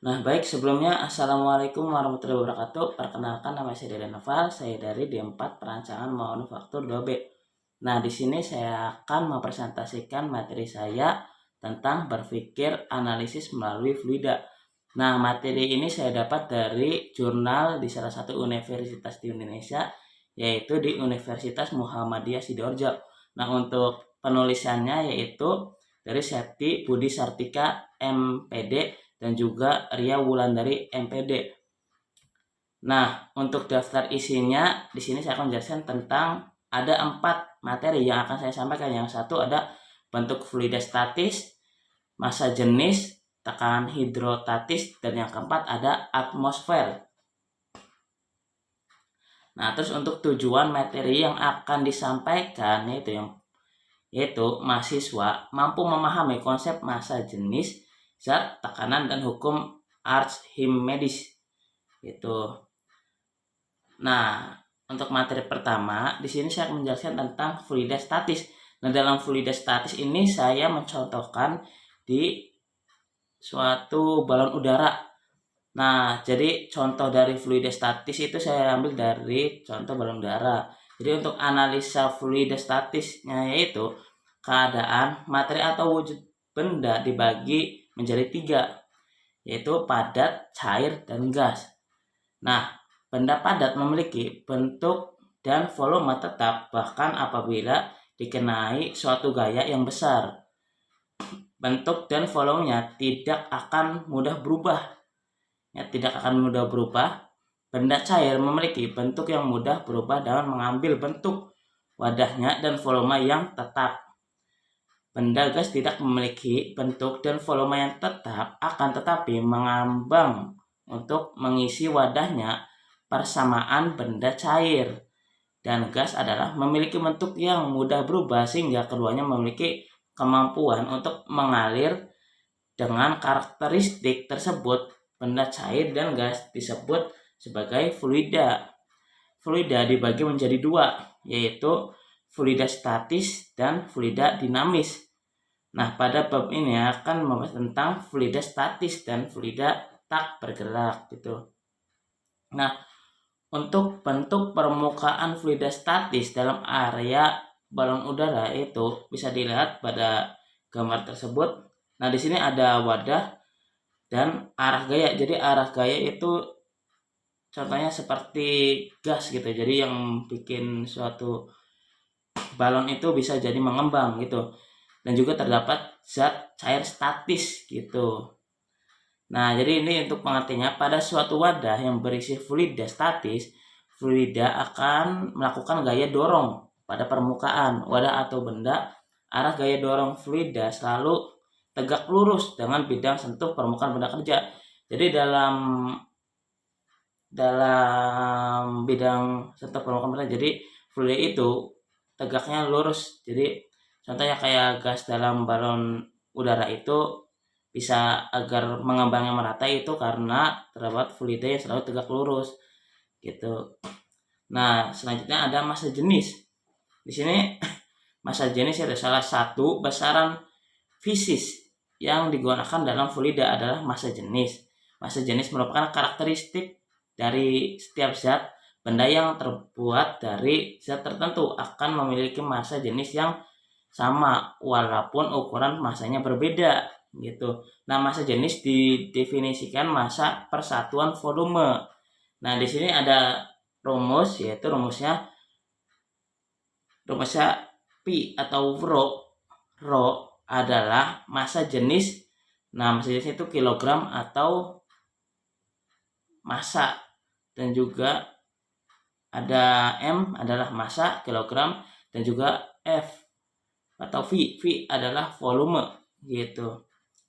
Nah, baik sebelumnya Assalamualaikum warahmatullahi wabarakatuh. Perkenalkan nama saya Deden Noval, saya dari D4 Perancangan Manufaktur 2B. Nah, di sini saya akan mempresentasikan materi saya tentang berpikir analisis melalui fluida. Nah, materi ini saya dapat dari jurnal di salah satu universitas di Indonesia, yaitu di Universitas Muhammadiyah Sidoarjo. Nah, untuk penulisannya yaitu dari Septi Budi Sartika MPD dan juga Ria Wulandari MPD. Nah, untuk daftar isinya di sini saya akan menjelaskan tentang ada 4 materi yang akan saya sampaikan. Yang satu ada bentuk fluida statis, massa jenis, tekanan hidrostatis, dan yang keempat ada atmosfer. Nah, terus untuk tujuan materi yang akan disampaikan yaitu mahasiswa mampu memahami konsep massa jenis, zat, tekanan, dan hukum Archimedes. Itu. Nah, untuk materi pertama, di sini saya akan menjelaskan tentang fluida statis. Nah, dalam fluida statis ini saya mencontohkan di suatu balon udara. Nah, jadi contoh dari fluida statis itu saya ambil dari contoh balon udara. Jadi untuk analisa fluida statisnya yaitu keadaan materi atau wujud benda dibagi menjadi 3, yaitu padat, cair, dan gas. Nah, benda padat memiliki bentuk dan volume tetap bahkan apabila dikenai suatu gaya yang besar. Bentuk dan volumenya tidak akan mudah berubah. Benda cair memiliki bentuk yang mudah berubah dengan mengambil bentuk wadahnya dan volume yang tetap. Benda gas tidak memiliki bentuk dan volume yang tetap, akan tetapi mengambang untuk mengisi wadahnya. Persamaan benda cair dan gas adalah memiliki bentuk yang mudah berubah sehingga keduanya memiliki kemampuan untuk mengalir. Dengan karakteristik tersebut, benda cair dan gas disebut sebagai fluida. Fluida dibagi menjadi 2, yaitu fluida statis dan fluida dinamis. Nah, pada bab ini akan membahas tentang fluida statis dan fluida tak bergerak gitu. Nah, untuk bentuk permukaan fluida statis dalam area balon udara itu bisa dilihat pada gambar tersebut. Nah, di sini ada wadah dan arah gaya. Jadi arah gaya itu contohnya seperti gas gitu. Jadi yang bikin suatu balon itu bisa jadi mengembang gitu. Dan juga terdapat zat cair statis gitu. Nah, jadi ini untuk pengertiannya, pada suatu wadah yang berisi fluida statis, fluida akan melakukan gaya dorong pada permukaan wadah atau benda. Arah gaya dorong fluida selalu tegak lurus dengan bidang sentuh permukaan benda kerja. Jadi dalam bidang sentuh permukaan benda, jadi fluida itu tegaknya lurus. Jadi contohnya kayak gas dalam balon udara itu bisa agar mengembangnya merata itu karena terdapat fluida yang selalu tegak lurus gitu. Nah, selanjutnya ada massa jenis. Di sini massa jenis adalah salah satu besaran fisis yang digunakan dalam fluida adalah massa jenis. Massa jenis merupakan karakteristik dari setiap zat. Benda yang terbuat dari zat tertentu akan memiliki massa jenis yang sama walaupun ukuran massanya berbeda gitu. Nah, massa jenis didefinisikan massa persatuan volume. Nah, di sini ada rumus, yaitu rumusnya pi atau rho adalah massa jenis. Nah, massa jenis itu kilogram atau massa, dan juga ada m adalah massa kilogram, dan juga f atau v adalah volume gitu.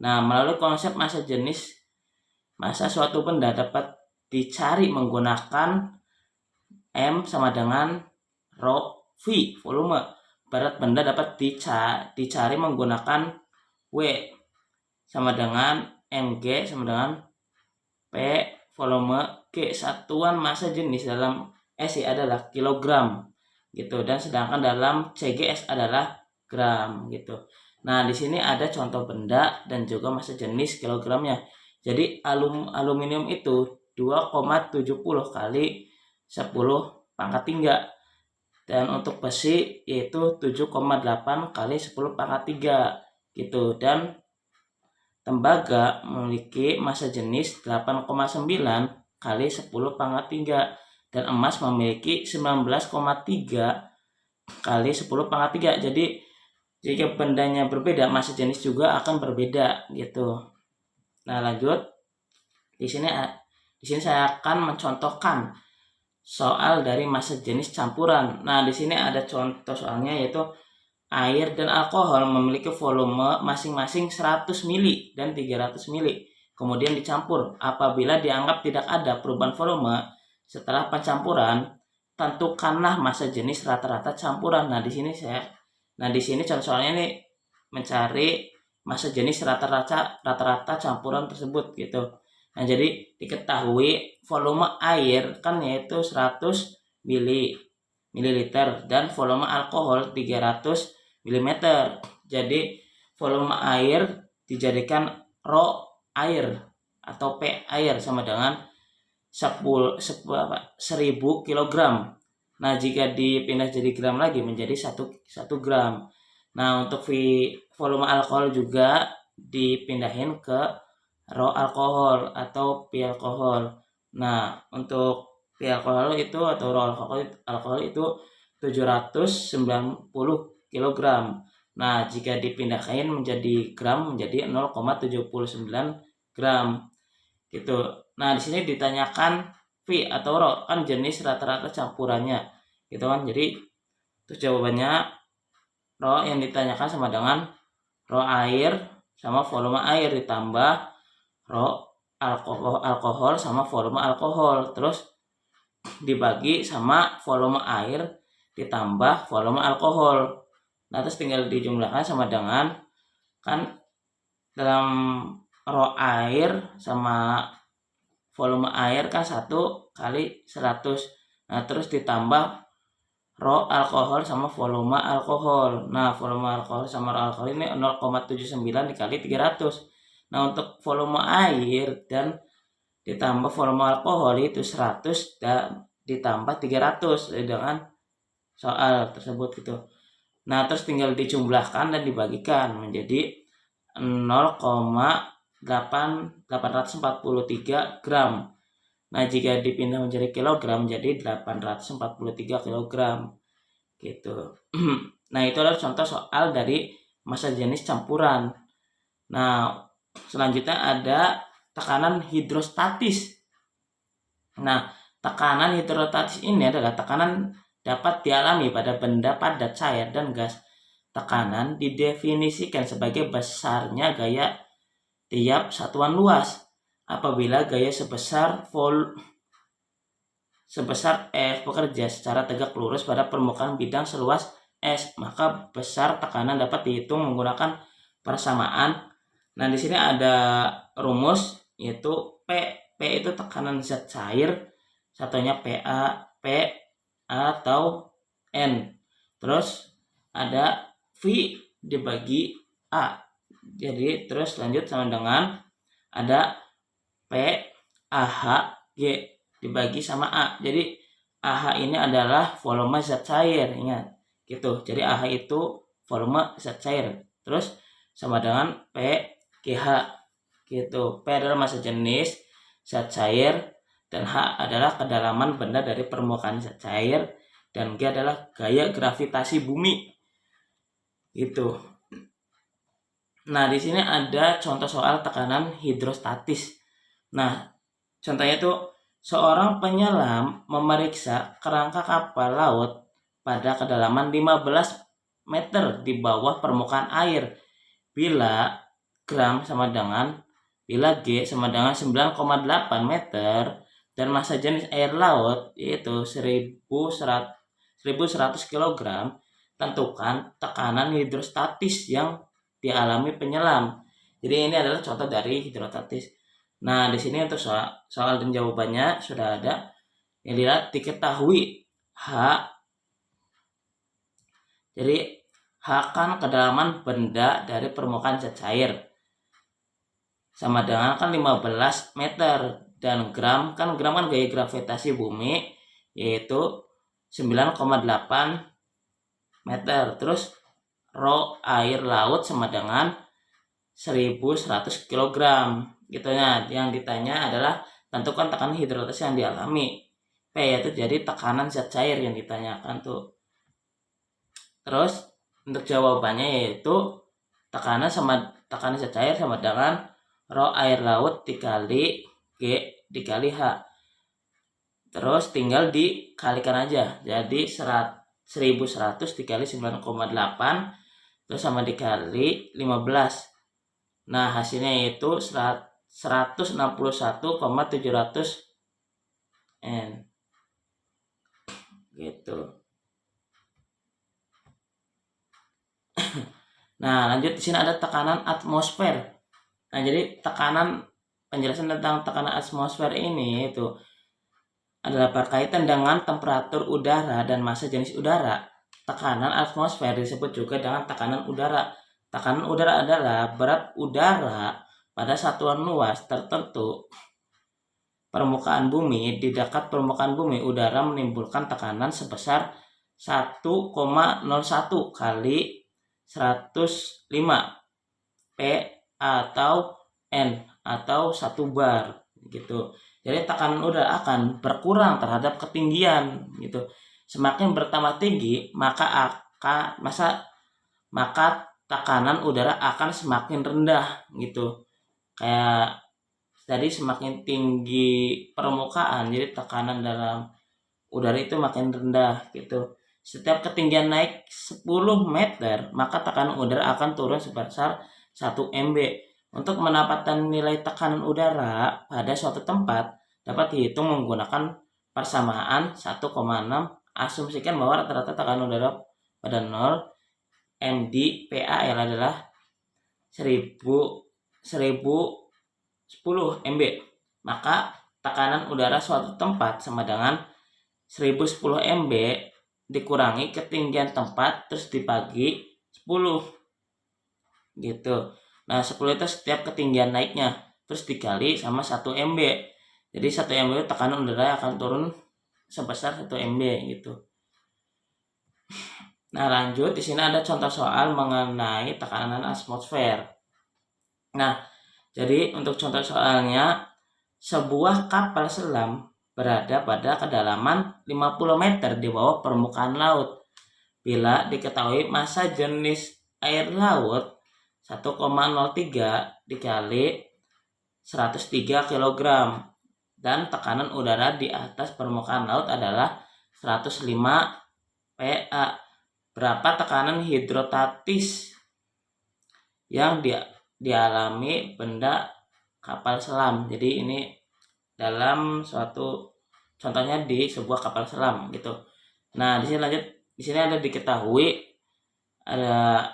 Nah, melalui konsep massa jenis, massa suatu benda dapat dicari menggunakan M sama dengan rho V volume. Berat benda dapat dicari menggunakan W sama dengan mg sama dengan P volume G. Satuan massa jenis dalam SI adalah kilogram gitu, dan sedangkan dalam CGS adalah gram gitu. Nah, di sini ada contoh benda dan juga massa jenis kilogramnya. Jadi aluminium itu 2,70 kali 10 pangkat 3. Dan untuk besi yaitu 7,8 kali 10 pangkat 3 gitu. Dan tembaga memiliki massa jenis 8,9 kali 10 pangkat 3. Dan emas memiliki 19,3 kali 10 pangkat 3. Jadi jika bendanya berbeda, massa jenis juga akan berbeda gitu. Nah, lanjut. Di sini saya akan mencontohkan soal dari massa jenis campuran. Nah, di sini ada contoh soalnya, yaitu air dan alkohol memiliki volume masing-masing 100 mili dan 300 mili. Kemudian dicampur. Apabila dianggap tidak ada perubahan volume setelah pencampuran, tentukanlah massa jenis rata-rata campuran. Nah, di sini contoh soalnya ini mencari massa jenis rata-rata campuran tersebut gitu. Nah, jadi diketahui volume air kan yaitu 100 mililiter dan volume alkohol 300 mm. Jadi volume air dijadikan rho air atau P air sama dengan 1000 kg. Nah, jika dipindah jadi gram lagi menjadi 1 gram. Nah, untuk volume alkohol juga dipindahin ke rho alkohol atau pi alkohol. Nah, untuk pi alkohol itu atau rho alkohol itu 790 kg. Nah, jika dipindahkan menjadi gram menjadi 0,79 gram gitu. Nah, di sini ditanyakan pi atau rho kan jenis rata-rata campurannya gitu kan. Jadi terus jawabannya rho yang ditanyakan sama dengan rho air sama volume air ditambah rho alkohol sama volume alkohol, terus dibagi sama volume air ditambah volume alkohol. Nah, terus tinggal dijumlahkan sama dengan, kan dalam rho air sama volume air kan 1 kali 100. Nah, terus ditambah rho alkohol sama volume alkohol. Nah, volume alkohol sama rho alkohol ini 0,79 dikali 300. Nah, untuk volume air dan ditambah volume alkohol itu 100 dan ditambah 300 dengan soal tersebut gitu. Nah, terus tinggal dijumlahkan dan dibagikan menjadi 0,843 gram. Nah, jika dipindah menjadi kilogram jadi 843 kilogram gitu. Nah, itu adalah contoh soal dari massa jenis campuran. Nah, selanjutnya ada tekanan hidrostatis. Nah, tekanan hidrostatis ini adalah tekanan dapat dialami pada benda padat, cair, dan gas. Tekanan didefinisikan sebagai besarnya gaya tiap satuan luas. Apabila gaya sebesar F bekerja secara tegak lurus pada permukaan bidang seluas S, maka besar tekanan dapat dihitung menggunakan persamaan. Nah, di sini ada rumus yaitu P. P itu tekanan zat cair, satunya PA, P atau N. Terus ada V dibagi A. Jadi terus lanjut sama dengan ada P AH G dibagi sama A. Jadi AH ini adalah volume zat cair, ingat gitu. Jadi AH itu volume zat cair. Terus sama dengan P GH gitu. P adalah massa jenis zat cair dan H adalah kedalaman benda dari permukaan zat cair dan G adalah gaya gravitasi bumi. Gitu. Nah, di sini ada contoh soal tekanan hidrostatis. Nah, contohnya itu seorang penyelam memeriksa kerangka kapal laut pada kedalaman 15 meter di bawah permukaan air bila G sama dengan 9,8 meter dan massa jenis air laut yaitu 1100 kg, tentukan tekanan hidrostatis yang dialami penyelam. Jadi ini adalah contoh dari hidrostatis. Nah, di sini untuk soal dan jawabannya sudah ada. Yang dilihat diketahui H. Jadi H kan kedalaman benda dari permukaan zat cair. sama dengan kan 15 meter, dan gram kan gaya gravitasi bumi yaitu 9,8 meter. Terus rho air laut sama dengan 1100 kg gitu ya. Yang ditanya adalah tentukan tekanan hidrolisis yang dialami. P yaitu jadi tekanan zat cair yang ditanyakan tuh. Terus untuk jawabannya yaitu tekanan zat cair sama dengan rho air laut dikali G dikali H. Terus tinggal dikalikan aja. Jadi 1100 dikali 9,8 terus sama dikali 15. Nah, hasilnya yaitu 161,700 N. Gitu. Nah, lanjut di sini ada tekanan atmosfer. Nah, jadi penjelasan tentang tekanan atmosfer ini itu adalah berkaitan dengan temperatur udara dan massa jenis udara. Tekanan atmosfer disebut juga dengan tekanan udara. Tekanan udara adalah berat udara pada satuan luas tertentu permukaan bumi. Di dekat permukaan bumi, udara menimbulkan tekanan sebesar 1,01 kali 105 P atau N atau 1 bar gitu. Jadi tekanan udara akan berkurang terhadap ketinggian gitu. Semakin bertambah tinggi, maka tekanan udara akan semakin rendah gitu. Kayak tadi semakin tinggi permukaan, jadi tekanan dalam udara itu makin rendah gitu. Setiap ketinggian naik 10 meter, maka tekanan udara akan turun sebesar 1 MB. Untuk mendapatkan nilai tekanan udara pada suatu tempat dapat dihitung menggunakan persamaan 1,6. Asumsikan bahwa rata-rata tekanan udara pada 0 MdPA adalah 1010 MB. Maka tekanan udara suatu tempat sama dengan 1010 MB dikurangi ketinggian tempat terus dibagi 10 gitu. Nah, 10 itu setiap ketinggian naiknya terus dikali sama 1 MB. Jadi 1 MB itu tekanan udara akan turun sebesar 1 MB gitu. Nah, lanjut di sini ada contoh soal mengenai tekanan atmosfer. Nah, jadi untuk contoh soalnya, sebuah kapal selam berada pada kedalaman 50 meter di bawah permukaan laut. Bila diketahui massa jenis air laut 1,03 dikali 103 kg dan tekanan udara di atas permukaan laut adalah 105 PA. Berapa tekanan hidrostatis yang dialami benda kapal selam? Jadi ini dalam suatu contohnya di sebuah kapal selam gitu. Nah, di sini lanjut, di sini ada diketahui ada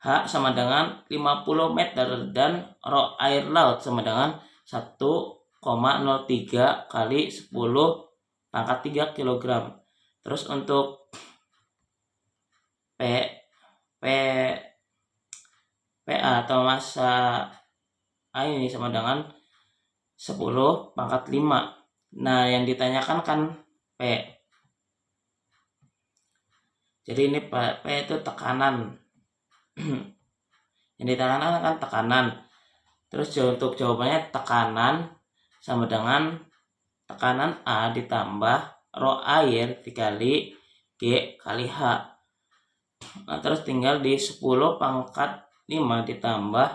H sama dengan 50 meter dan rho air laut sama dengan 1,03 kali 10 pangkat 3 kg. Terus untuk PA atau massa air ini sama dengan 10 pangkat 5. Nah, yang ditanyakan kan P. Jadi ini P itu tekanan. Yang ditanyakan kan tekanan. Terus untuk jawabannya tekanan sama dengan tekanan A ditambah rho air dikali G kali H. Nah, terus tinggal di 10 pangkat 5 ditambah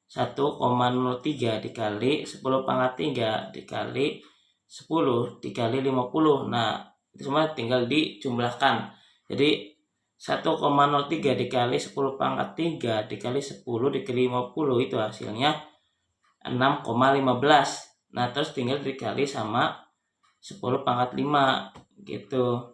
1,03 dikali 10 pangkat 3 dikali 10 dikali 50. Nah, itu semua tinggal dijumlahkan. Jadi 1,03 dikali 10 pangkat 3 dikali 10 dikali 50 itu hasilnya 6,15. Nah, terus tinggal dikali sama 10 pangkat 5 gitu.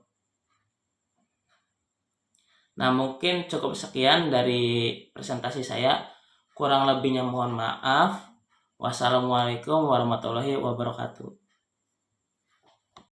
Nah, mungkin cukup sekian dari presentasi saya. Kurang lebihnya mohon maaf. Wassalamualaikum warahmatullahi wabarakatuh.